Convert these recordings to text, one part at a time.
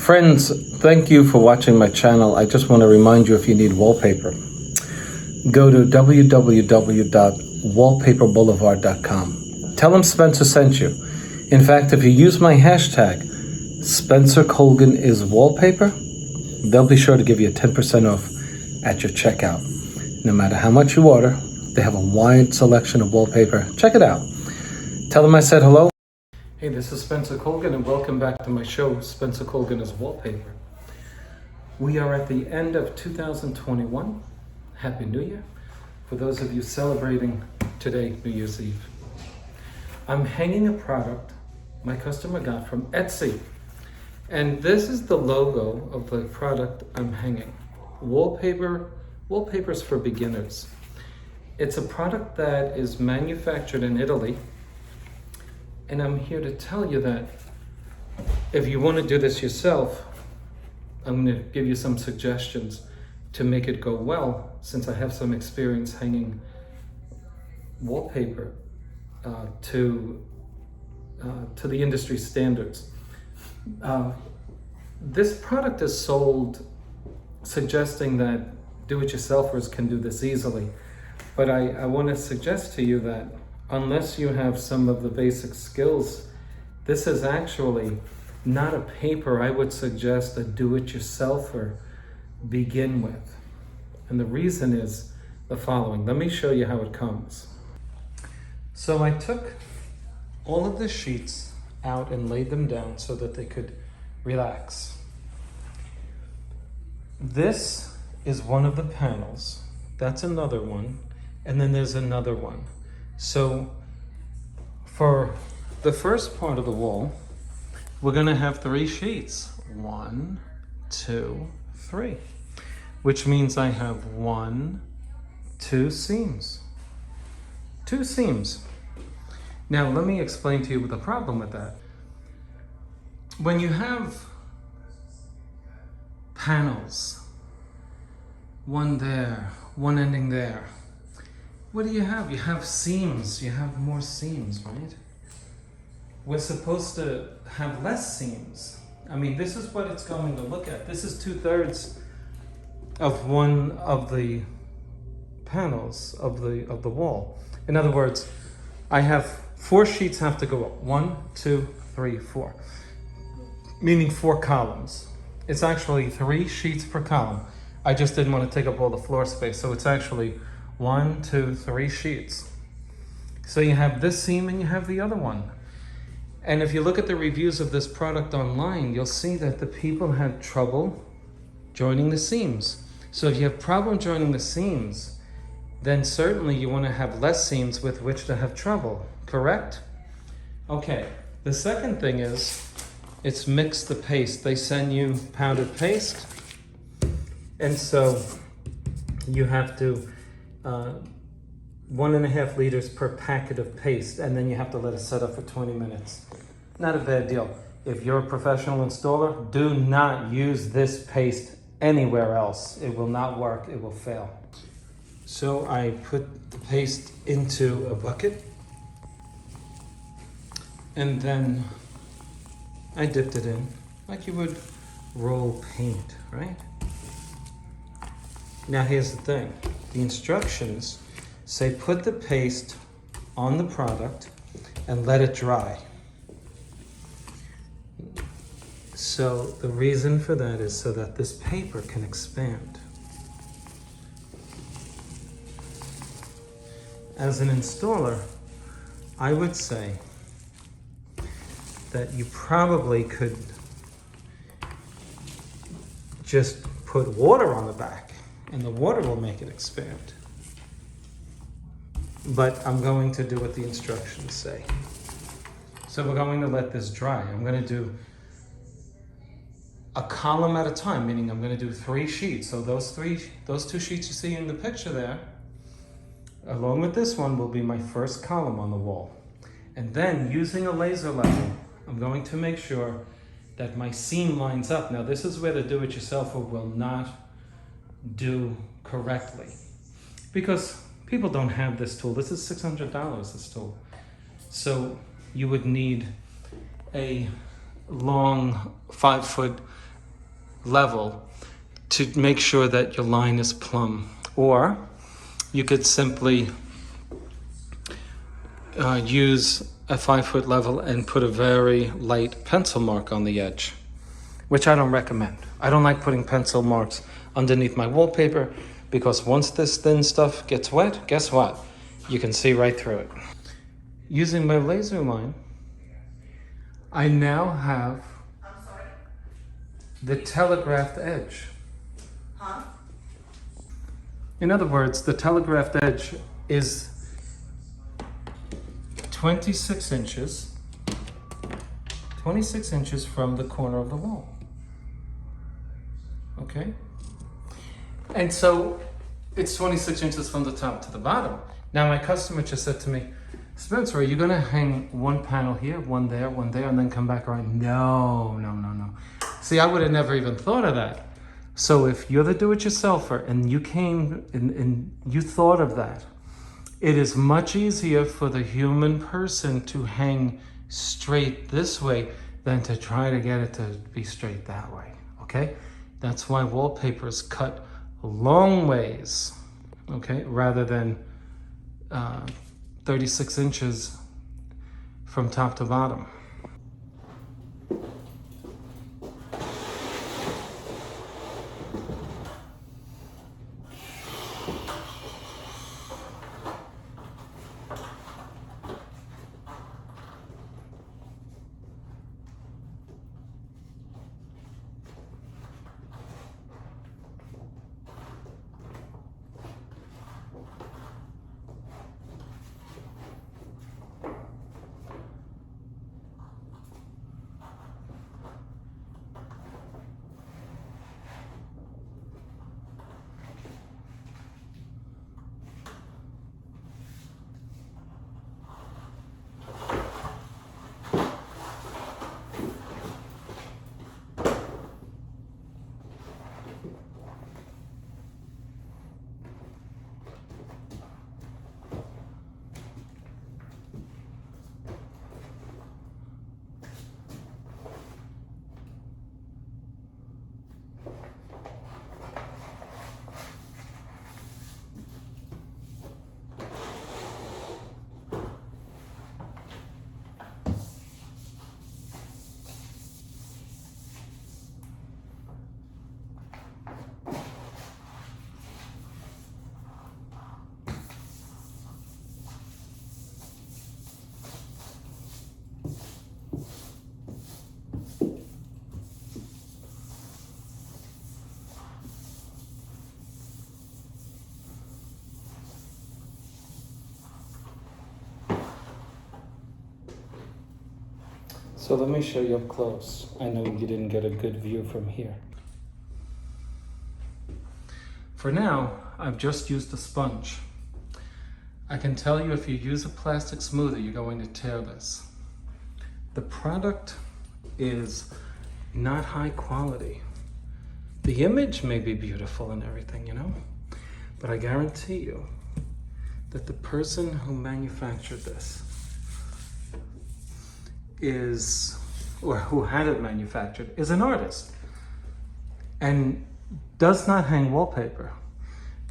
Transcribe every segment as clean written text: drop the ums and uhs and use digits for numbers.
Friends, thank you for watching my channel. I just want to remind you, if you need wallpaper, go to www.wallpaperboulevard.com. Tell them Spencer sent you. In fact, if you use my hashtag, Spencer Colgan is wallpaper, they'll be sure to give you a 10% off at your checkout. No matter how much you order, they have a wide selection of wallpaper. Check it out. Tell them I said hello. Hey, this is Spencer Colgan, and welcome back to my show, Spencer Colgan is Wallpaper. We are at the end of 2021. Happy New Year. For those of you celebrating today, New Year's Eve. I'm hanging a product my customer got from Etsy. And this is the logo of the product I'm hanging. Wallpapers for beginners. It's a product that is manufactured in Italy. And I'm here to tell you that if you want to do this yourself, I'm going to give you some suggestions to make it go well, since I have some experience hanging wallpaper to the industry standards. This product is sold suggesting that do-it-yourselfers can do this easily. But I want to suggest to you that unless you have some of the basic skills, this is actually not a paper I would suggest a do-it-yourselfer begin with. And the reason is the following. Let me show you how it comes. So I took all of the sheets out and laid them down so that they could relax. This is one of the panels. That's another one. And then there's another one. So for the first part of the wall, we're going to have 3 sheets. 1, 2, 3. Which means I have 2 seams. 2 seams. Now let me explain to you the problem with that. When you have panels, one there, one ending there, what do you have? You have seams. You have more seams, right? We're supposed to have less seams. I mean, this is what it's going to look at. This is 2/3 of one of the panels of the wall. In other words, I have 4 sheets have to go up. 1, 2, 3, 4. Meaning 4 columns. It's actually 3 sheets per column. I just didn't want to take up all the floor space, so it's actually 1, 2, 3 sheets. So you have this seam and you have the other one. And if you look at the reviews of this product online, you'll see that the people had trouble joining the seams. So if you have problem joining the seams, then certainly you want to have less seams with which to have trouble, correct? Okay, the second thing is, it's mix the paste. They send you powdered paste. And so you have to 1.5 liters per packet of paste, and then you have to let it set up for 20 minutes. Not a bad deal. If you're a professional installer, do not use this paste anywhere else. It will not work, it will fail. So I put the paste into a bucket, and then I dipped it in like you would roll paint, right? Now here's the thing. The instructions say put the paste on the product and let it dry. So the reason for that is so that this paper can expand. As an installer, I would say that you probably could just put water on the back, and the water will make it expand. But I'm going to do what the instructions say. So we're going to let this dry. I'm going to do a column at a time, meaning I'm going to do 3 sheets. So those 2 sheets you see in the picture there, along with this one, will be my first column on the wall. And then using a laser level, I'm going to make sure that my seam lines up. Now this is where the do-it-yourselfer will not do correctly, because people don't have this tool. This is $600, this tool. So you would need a long 5-foot level to make sure that your line is plumb. Or you could simply use a 5-foot level and put a very light pencil mark on the edge, which I don't recommend. I don't like putting pencil marks underneath my wallpaper because once this thin stuff gets wet, guess what? You can see right through it. Using my laser line, I now have the telegraphed edge. Huh? In other words, the telegraphed edge is 26 inches from the corner of the wall. Okay? And so it's 26 inches from the top to the bottom. Now my customer just said to me, Spencer, are you gonna hang one panel here, one there, and then come back around? No. See, I would have never even thought of that. So if you're the do-it-yourselfer and you came and you thought of that, it is much easier for the human person to hang straight this way than to try to get it to be straight that way, okay? That's why wallpaper is cut long ways, okay, rather than 36 inches from top to bottom. So let me show you up close. I know you didn't get a good view from here. For now, I've just used a sponge. I can tell you if you use a plastic smoother, you're going to tear this. The product is not high quality. The image may be beautiful and everything, you know, but I guarantee you that the person who manufactured this is, or who had it manufactured, is an artist and does not hang wallpaper.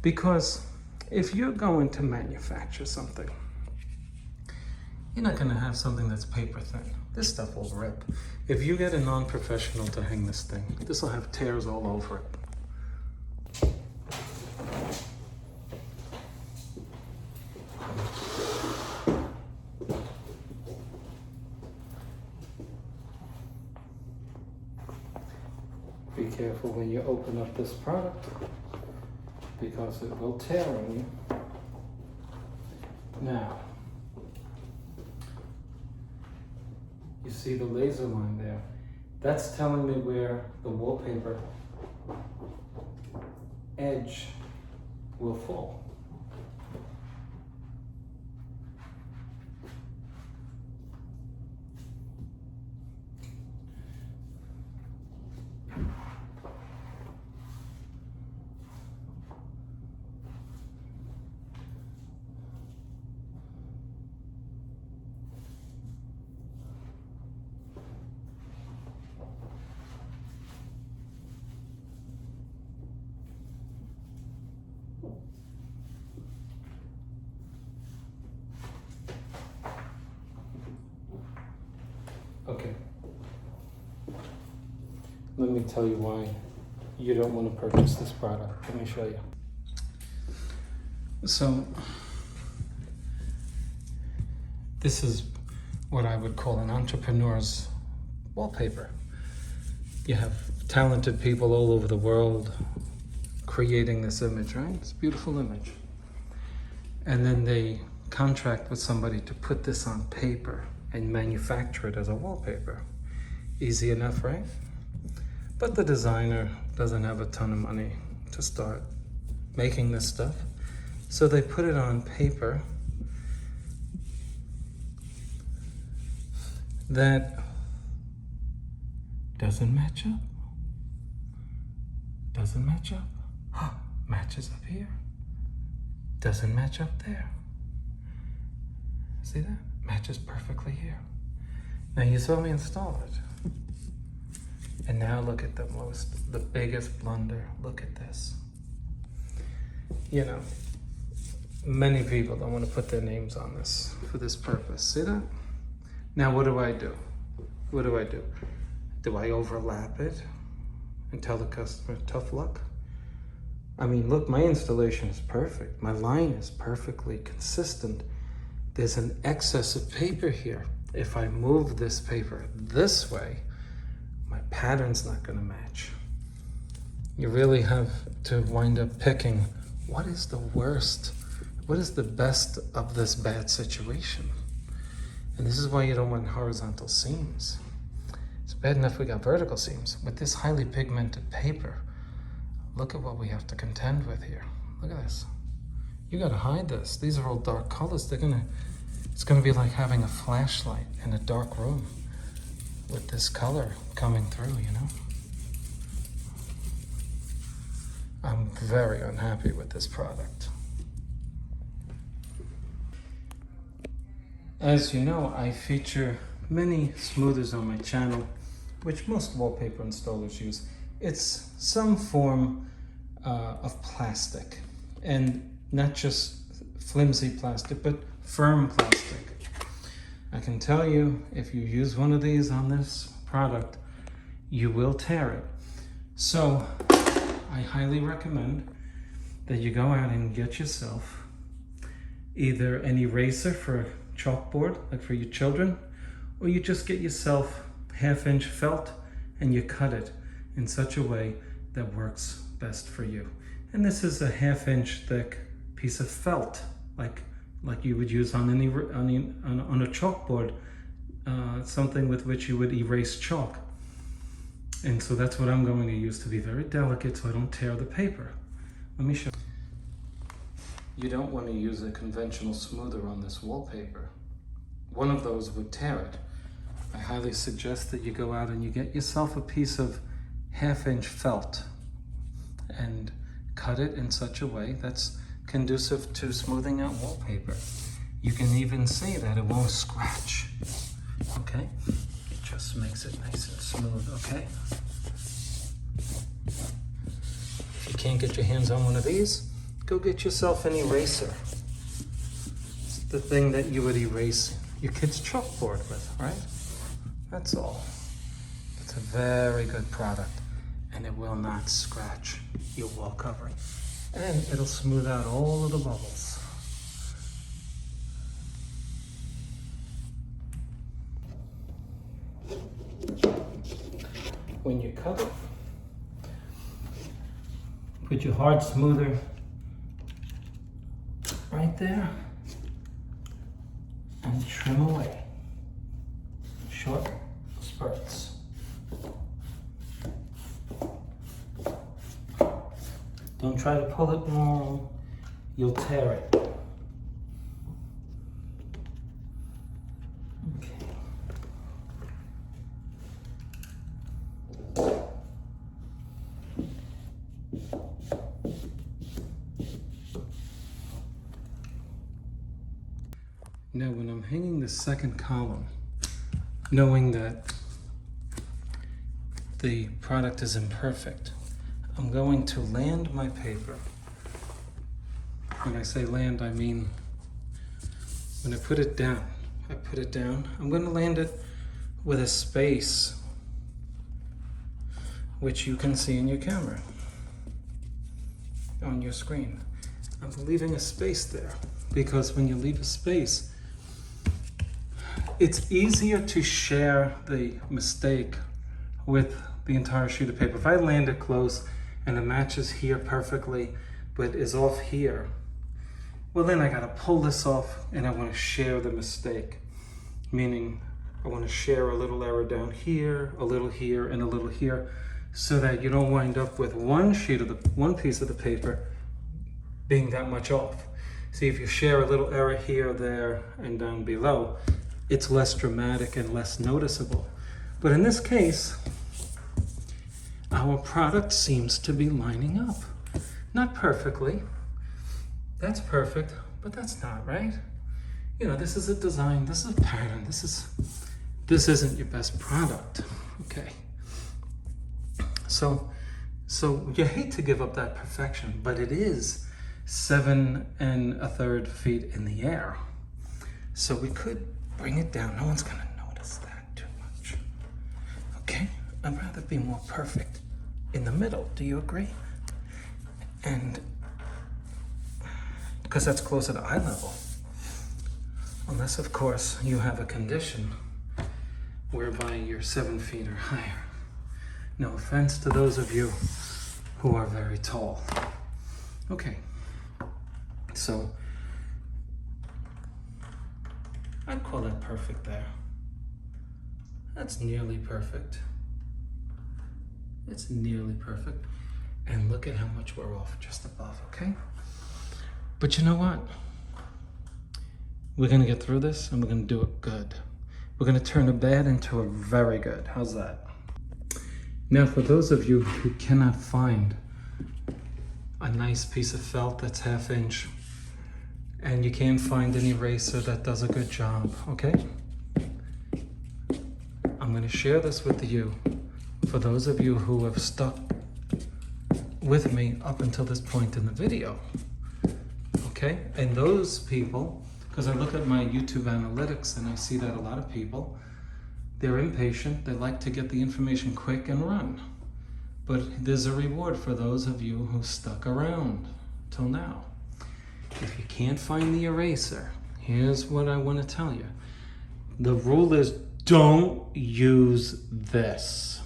Because if you're going to manufacture something, you're not going to have something that's paper thin. This stuff will rip. If you get a non-professional to hang this thing, this will have tears all over it. Be careful when you open up this product because it will tear on you. Now, you see the laser line there. That's telling me where the wallpaper edge will fall. Okay. Let me tell you why you don't want to purchase this product. Let me show you. So, this is what I would call an entrepreneur's wallpaper. You have talented people all over the world creating this image, right? It's a beautiful image. And then they contract with somebody to put this on paper and manufacture it as a wallpaper. Easy enough, right? But the designer doesn't have a ton of money to start making this stuff. So they put it on paper that doesn't match up. Doesn't match up. Matches up here. Doesn't match up there. See that? Matches perfectly here. Now you saw me install it. And now look at the biggest blunder. Look at this. You know, many people don't want to put their names on this for this purpose. See that? Now what do I do? What do I do? Do I overlap it and tell the customer tough luck? I mean, look, my installation is perfect. My line is perfectly consistent. There's an excess of paper here. If I move this paper this way, my pattern's not going to match. You really have to wind up picking what is the worst, what is the best of this bad situation. And this is why you don't want horizontal seams. It's bad enough we got vertical seams. With this highly pigmented paper, look at what we have to contend with here. Look at this. You gotta hide this. These are all dark colors. It's gonna be like having a flashlight in a dark room with this color coming through, you know? I'm very unhappy with this product. As you know, I feature many smoothers on my channel, which most wallpaper installers use. It's some form of plastic, and not just flimsy plastic, but firm plastic. I can tell you, if you use one of these on this product, you will tear it. So I highly recommend that you go out and get yourself either an eraser for chalkboard, like for your children, or you just get yourself 1/2-inch felt and you cut it in such a way that works best for you. And this is a 1/2-inch thick piece of felt, like you would use on a chalkboard, something with which you would erase chalk. And so that's what I'm going to use to be very delicate so I don't tear the paper. Let me show you. You don't want to use a conventional smoother on this wallpaper. One of those would tear it. I highly suggest that you go out and you get yourself a piece of 1/2-inch felt and cut it in such a way that's conducive to smoothing out wallpaper. You can even see that it won't scratch, okay? It just makes it nice and smooth, okay? If you can't get your hands on one of these, go get yourself an eraser. It's the thing that you would erase your kid's chalkboard with, right? That's all. It's a very good product, and it will not scratch your wall covering. And it'll smooth out all of the bubbles. When you cut it, put your hard smoother right there and trim away. Short spurts. Don't try to pull it long, you'll tear it. Okay. Now when I'm hanging the second column, knowing that the product is imperfect, I'm going to land my paper. When I say land, I mean when I put it down. I'm going to land it with a space which you can see in your camera on your screen. I'm leaving a space there because when you leave a space, it's easier to share the mistake with the entire sheet of paper. If I land it close and it matches here perfectly, but is off here, well then I gotta pull this off and I wanna share the mistake. Meaning I wanna share a little error down here, a little here, and a little here, so that you don't wind up with one piece of the paper being that much off. See, if you share a little error here, there, and down below, it's less dramatic and less noticeable. But in this case, our product seems to be lining up. Not perfectly. That's perfect, but that's not, right? You know, this is a design, this is a pattern, this isn't your best product, okay? So you hate to give up that perfection, but it is 7 1/3 feet in the air. So we could bring it down. No one's gonna notice that too much. Okay, I'd rather be more perfect in the middle. Do you agree? And because that's closer to eye level. Unless, of course, you have a condition whereby you're 7 feet or higher. No offense to those of you who are very tall. Okay, so I'd call that perfect there. That's nearly perfect. It's nearly perfect. And look at how much we're off just above, okay? But you know what? We're gonna get through this and we're gonna do it good. We're gonna turn a bad into a very good. How's that? Now, for those of you who cannot find a nice piece of felt that's 1/2 inch, and you can't find an eraser that does a good job, okay? I'm gonna share this with you for those of you who have stuck with me up until this point in the video, okay? And those people, because I look at my YouTube analytics and I see that a lot of people, they're impatient, they like to get the information quick and run. But there's a reward for those of you who stuck around till now. If you can't find the eraser, here's what I want to tell you. The rule is don't use this.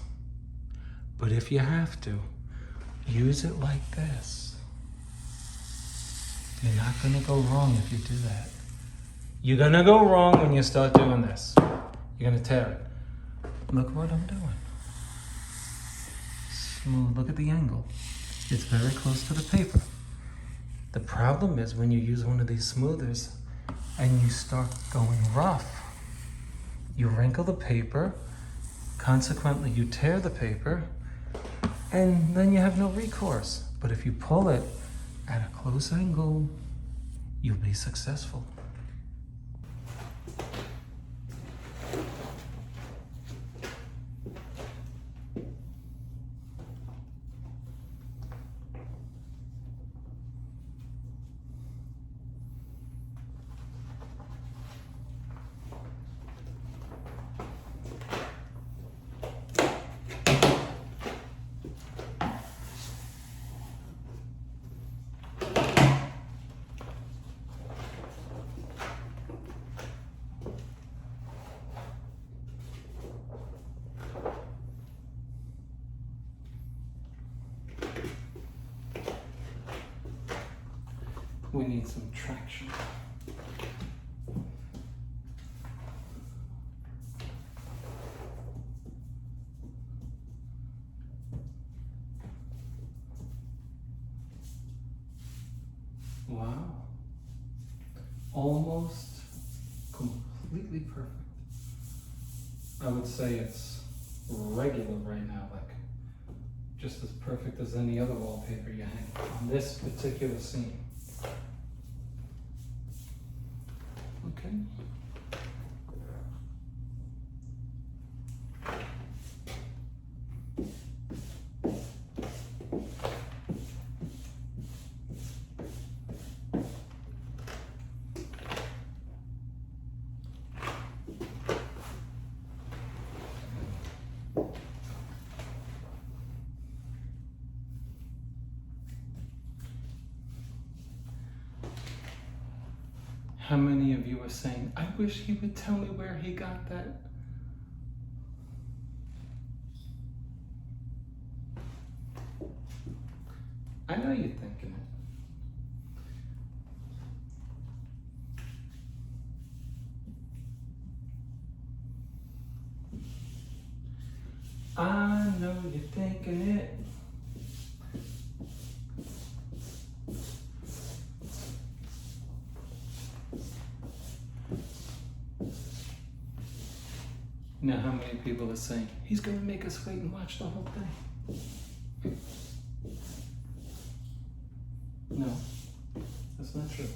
But if you have to, use it like this. You're not going to go wrong if you do that. You're going to go wrong when you start doing this. You're going to tear it. Look what I'm doing. Smooth. Look at the angle. It's very close to the paper. The problem is when you use one of these smoothers and you start going rough, you wrinkle the paper, consequently you tear the paper, and then you have no recourse. But if you pull it at a close angle, you'll be successful. We need some traction. Wow. Almost completely perfect. I would say it's regular right now, like just as perfect as any other wallpaper you hang on this particular scene. Okay. How many of you are saying, I wish he would tell me where he got that? I know you're thinking it. I know you're thinking it. Now, how many people are saying, he's going to make us wait and watch the whole thing? No, that's not true.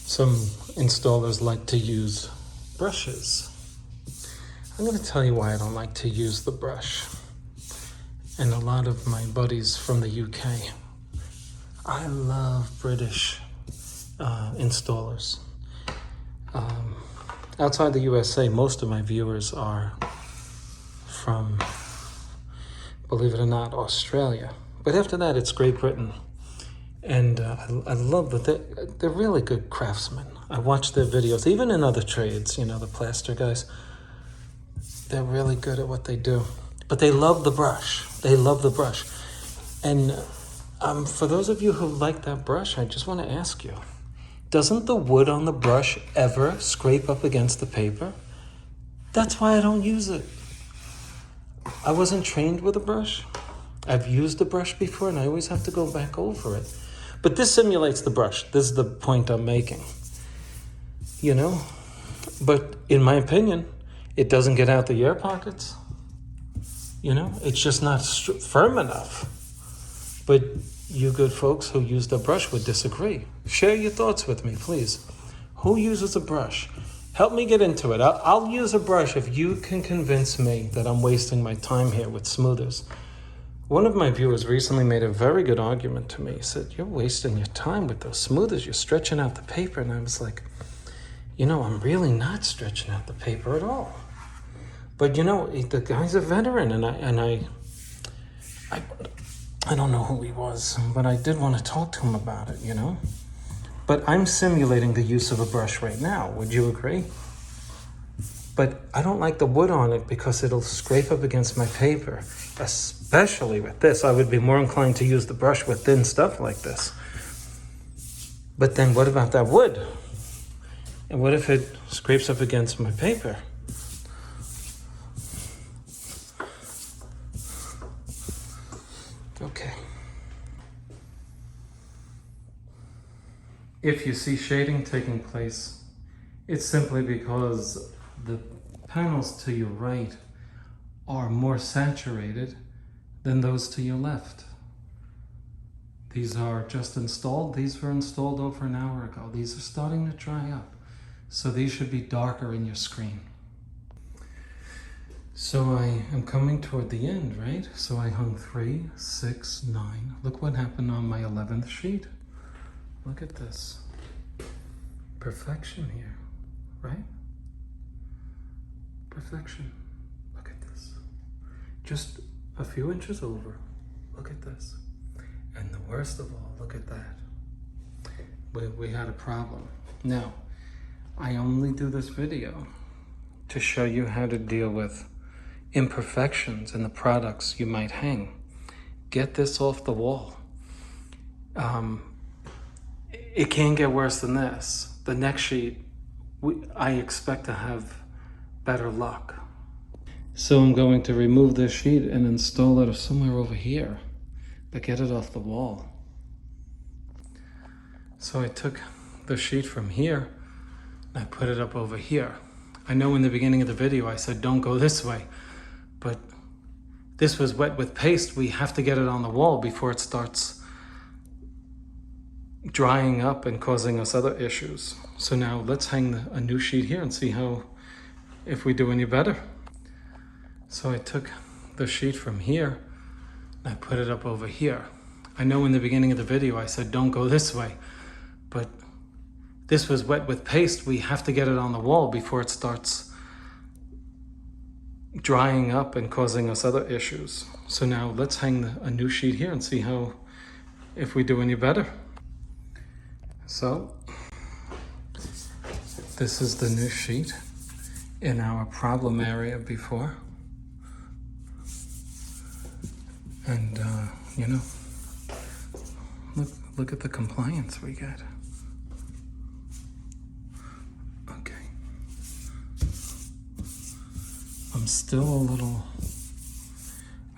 Some installers like to use brushes. I'm going to tell you why I don't like to use the brush. And a lot of my buddies from the UK, I love British installers. Outside the USA, most of my viewers are from, believe it or not, Australia. But after that, it's Great Britain. And I love that they're really good craftsmen. I watch their videos, even in other trades, the plaster guys. They're really good at what they do. But they love the brush. They love the brush. And for those of you who like that brush, I just want to ask you, doesn't the wood on the brush ever scrape up against the paper? That's why I don't use it. I wasn't trained with a brush. I've used a brush before, and I always have to go back over it. But this simulates the brush. This is the point I'm making. But in my opinion, it doesn't get out the air pockets. It's just not firm enough. But you good folks who use the brush would disagree. Share your thoughts with me, please. Who uses a brush? Help me get into it. I'll use a brush if you can convince me that I'm wasting my time here with smoothers. One of my viewers recently made a very good argument to me. He said, you're wasting your time with those smoothers. You're stretching out the paper. And I was like, I'm really not stretching out the paper at all. But, the guy's a veteran. And I don't know who he was, but I did want to talk to him about it, But I'm simulating the use of a brush right now. Would you agree? But I don't like the wood on it because it'll scrape up against my paper. Especially with this, I would be more inclined to use the brush with thin stuff like this. But then what about that wood? And what if it scrapes up against my paper? Okay. If you see shading taking place, it's simply because the panels to your right are more saturated than those to your left. These are just installed. These were installed over an hour ago. These are starting to dry up. So these should be darker in your screen. So I am coming toward the end, right? So I hung 3, 6, 9. Look what happened on my 11th sheet. Look at this. Perfection here, right? Perfection. Look at this. Just a few inches over. Look at this. And the worst of all, look at that. We had a problem. Now, I only do this video to show you how to deal with imperfections in the products you might hang. Get this off the wall. It can't get worse than this. The next sheet, I expect to have better luck. So I'm going to remove this sheet and install it somewhere over here, but get it off the wall. So I took the sheet from here and I put it up over here. I know in the beginning of the video I said don't go this way, but this was wet with paste. We have to get it on the wall before it starts drying up and causing us other issues. So now let's hang a new sheet here and see if we do any better. So I took the sheet from here and I put it up over here. I know in the beginning of the video I said don't go this way, but this was wet with paste. We have to get it on the wall before it starts drying up and causing us other issues. So now let's hang a new sheet here and see if we do any better. So this is the new sheet in our problem area before. And you know, look at the compliance we get. Okay.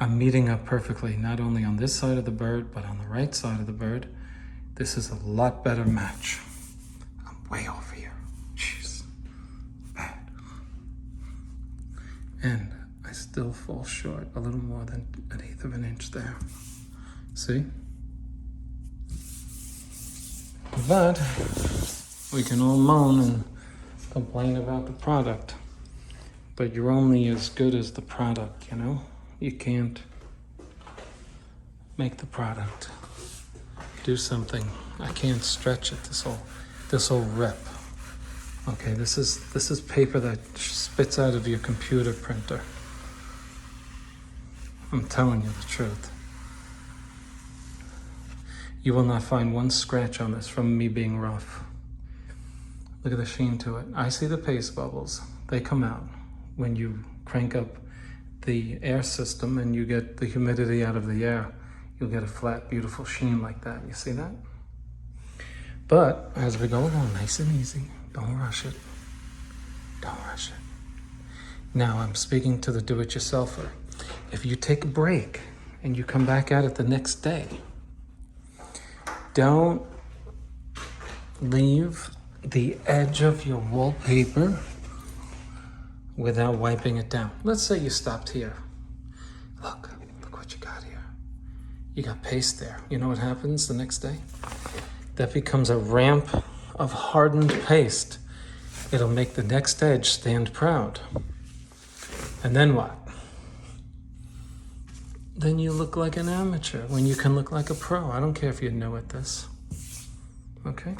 I'm meeting up perfectly, not only on this side of the bird, but on the right side of the bird. This is a lot better match. I'm way over here. Jeez. Bad. And I still fall short a little more than 1/8 of an inch there. See? But we can all moan and complain about the product. But you're only as good as the product, you know? You can't make the product do something. I can't stretch it. This will rip. Okay, this is paper that spits out of your computer printer. I'm telling you the truth. You will not find one scratch on this from me being rough. Look at the sheen to it. I see the paste bubbles. They come out when you crank up the air system and you get the humidity out of the air. You'll get a flat, beautiful sheen like that. You see that? But as we go along, nice and easy. Don't rush it. Don't rush it. Now I'm speaking to the do-it-yourselfer. If you take a break and you come back at it the next day, don't leave the edge of your wallpaper without wiping it down. Let's say you stopped here. Look what you got here. You got paste there. You know what happens the next day? That becomes a ramp of hardened paste. It'll make the next edge stand proud. And then what? Then you look like an amateur when you can look like a pro. I don't care if you're new at this. Okay?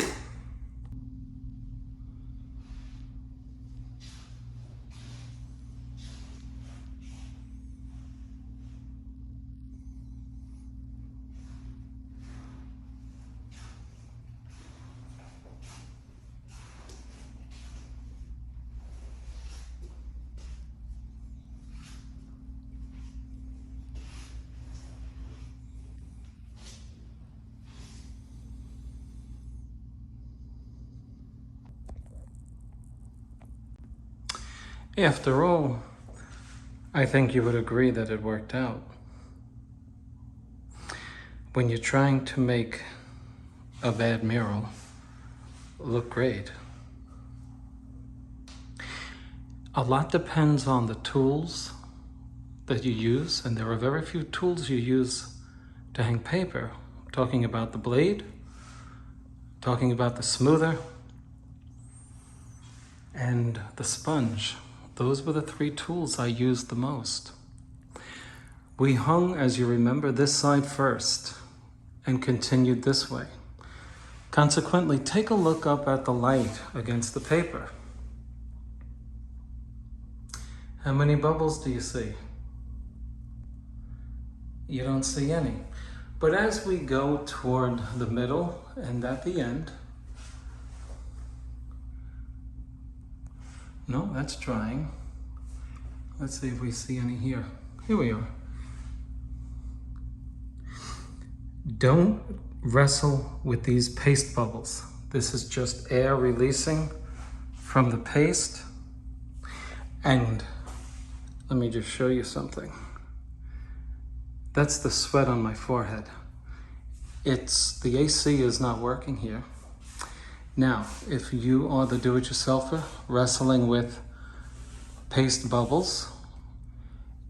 After all, I think you would agree that it worked out. When you're trying to make a bad mural look great, a lot depends on the tools that you use, and there are very few tools you use to hang paper. I'm talking about the blade, talking about the smoother, and the sponge. Those were the three tools I used the most. We hung, as you remember, this side first and continued this way. Consequently, take a look up at the light against the paper. How many bubbles do you see? You don't see any. But as we go toward the middle and at the end, no, that's drying. Let's see if we see any here. Here we are. Don't wrestle with these paste bubbles. This is just air releasing from the paste. And let me just show you something. That's the sweat on my forehead. The AC is not working here. Now, if you are the do-it-yourselfer wrestling with paste bubbles,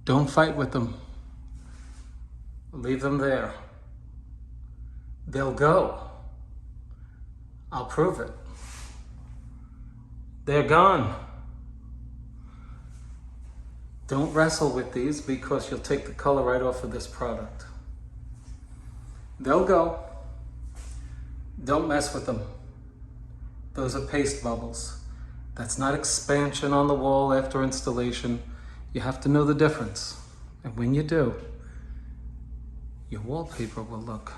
don't fight with them. Leave them there. They'll go. I'll prove it. They're gone. Don't wrestle with these because you'll take the color right off of this product. They'll go. Don't mess with them. Those are paste bubbles. That's not expansion on the wall after installation. You have to know the difference. And when you do, your wallpaper will look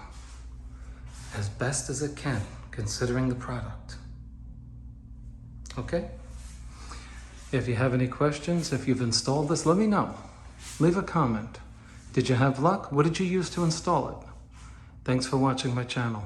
as best as it can, considering the product. Okay? If you have any questions, if you've installed this, let me know. Leave a comment. Did you have luck? What did you use to install it? Thanks for watching my channel.